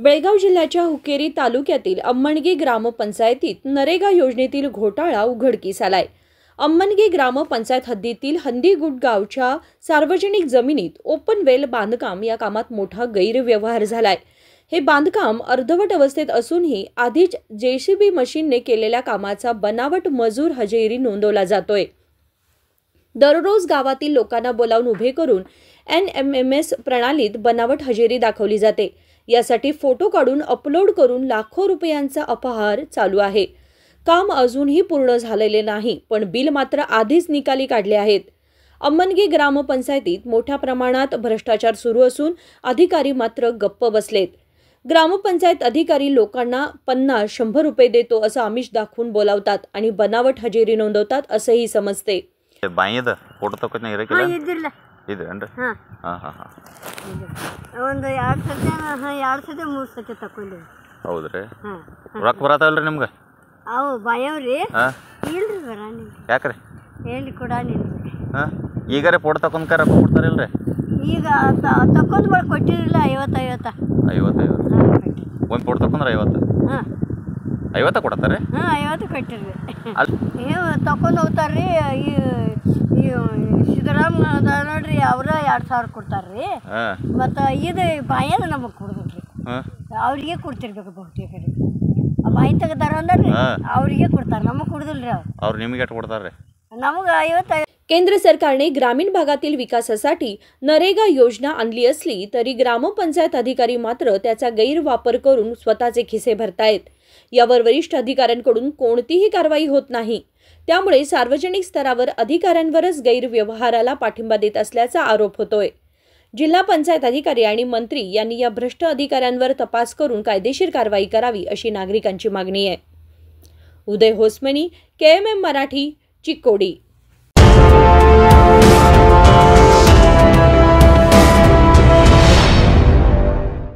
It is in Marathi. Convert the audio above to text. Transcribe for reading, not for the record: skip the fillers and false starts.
बेळगाव जिल्ह्याच्या हुक्केरी तालुक्यातील अम्मणगी ग्रामपंचायतीत नरेगा योजनेतील घोटाळा उघडकीस आलाय। अम्मणगी ग्रामपंचायत हद्दीतील हंदीगुट गावच्या सार्वजनिक जमिनीत ओपन वेल बांधकाम या कामात मोठा गैरव्यवहार झालाय। हे बांधकाम अर्धवट अवस्थेत असूनही आधीच जेसीबी मशीनने केलेल्या कामाचा बनावट मजूर हजेरी नोंदवला जातोय। दररोज गावातील लोकांना बोलावून उभे करून NMMS प्रणालीत बनावट हजेरी दाखवली जाते। यासाठी फोटो काढून अपलोड करून लाखो रुपयांचा अपहार चालू आहे। काम अजूनही पूर्ण झालेले नाही, पण बिल मात्र आधीच निकाली काढले आहेत। अम्मणगी ग्रामपंचायतीत मोठ्या प्रमाणात भ्रष्टाचार सुरू असून अधिकारी मात्र गप्प बसलेत। ग्रामपंचायत अधिकारी लोकांना 50-100 रुपये देतो असं आमिष दाखवून बोलावतात आणि बनावट हजेरी नोंदवतात असंही समजते। ಬಾಯಿದ ಫೋಟೋ ತಕ್ಕೊತೀನಿ ಇರಕಿಲ್ಲ ಇದ್ದಿಲ್ಲ ಇದೆ ಅಂದ್ರೆ ಒಂದು 2 ಸತಿ 3 ಸತಿ ತಕ್ಕೊಂಡಿವಿ। ಹೌದ್ರಿ ರೊಕ್ಕ ಬರತಾವಲ್ರಿ ನಿಮ್ಗೆ? ಅವು ಬಾಯವ್ರಿ ಇಲ್ರಿ ಬರಾನಿ ಯಾಕ್ರಿ ಹೇಳಿ ಕೊಡಾನಿಲ್ರಿ। ಈಗಾರೆ ಫೋಟೋ ತಕೊಂಡ್ಕಾರ ರೊಕ್ಕ ಕೊಡ್ತಾರಿಲ್ರಿ? ಈಗ ತಕ್ಕೊಂಡ್ ಬಳ ಕೊಟ್ಟಿರಲಿಲ್ಲ 50 ಒಂದು ಫೋಟೋ ತಕೊಂಡ್ರೆ 50 ಕೊಡ್ತಾರೆ? 50 ಕೊಟ್ಟಿರ್ರಿ ತಕೊಂಡು ಹೋಗ್ತಾರ್ರಿ। ಈ ಸಿದ್ದರಾಮ ನೋಡ್ರಿ ಅವ್ರ 2000 ಕೊಡ್ತಾರ್ರಿ। ಮತ್ತು ಇದು ಬಾಯದ ನಮಗೆ ಕೊಡೋದ್ರಿ, ಅವ್ರಿಗೆ ಕೊಡ್ತಿರ್ಬೇಕು ಬಹುತೇಕ ಕಡೆ ಬಾಯಿ ತೆಗ್ದಾರ ಅಂದ್ರಿ ಅವ್ರಿಗೆ ಕೊಡ್ತಾರೆ, ನಮಗೆ ಕೊಡೋದಿಲ್ರಿ ಅವ್ರು ನಿಮಗೆ ಎಷ್ಟು ಕೊಡ್ತಾರ್ರಿ? नमग 50। केंद्र सरकारने ग्रामीण भागातील विकासासाठी नरेगा योजना आणली असली तरी ग्रामपंचायत अधिकारी मात्र त्याचा गैरवापर करून स्वतःचे खिसे भरतायत। यावर वरिष्ठ अधिकाऱ्यांकडून कोणतीही कारवाई होत नाही। त्यामुळे सार्वजनिक स्तरावर अधिकाऱ्यांवरच गैरव्यवहाराला पाठिंबा देत असल्याचा आरोप होतोय। जिल्हा पंचायत अधिकारी आणि मंत्री यांनी या भ्रष्ट अधिकाऱ्यांवर तपास करून कायदेशीर कारवाई करावी अशी नागरिकांची मागणी आहे। उदय होसमनी, KMM मराठी, चिकोडी।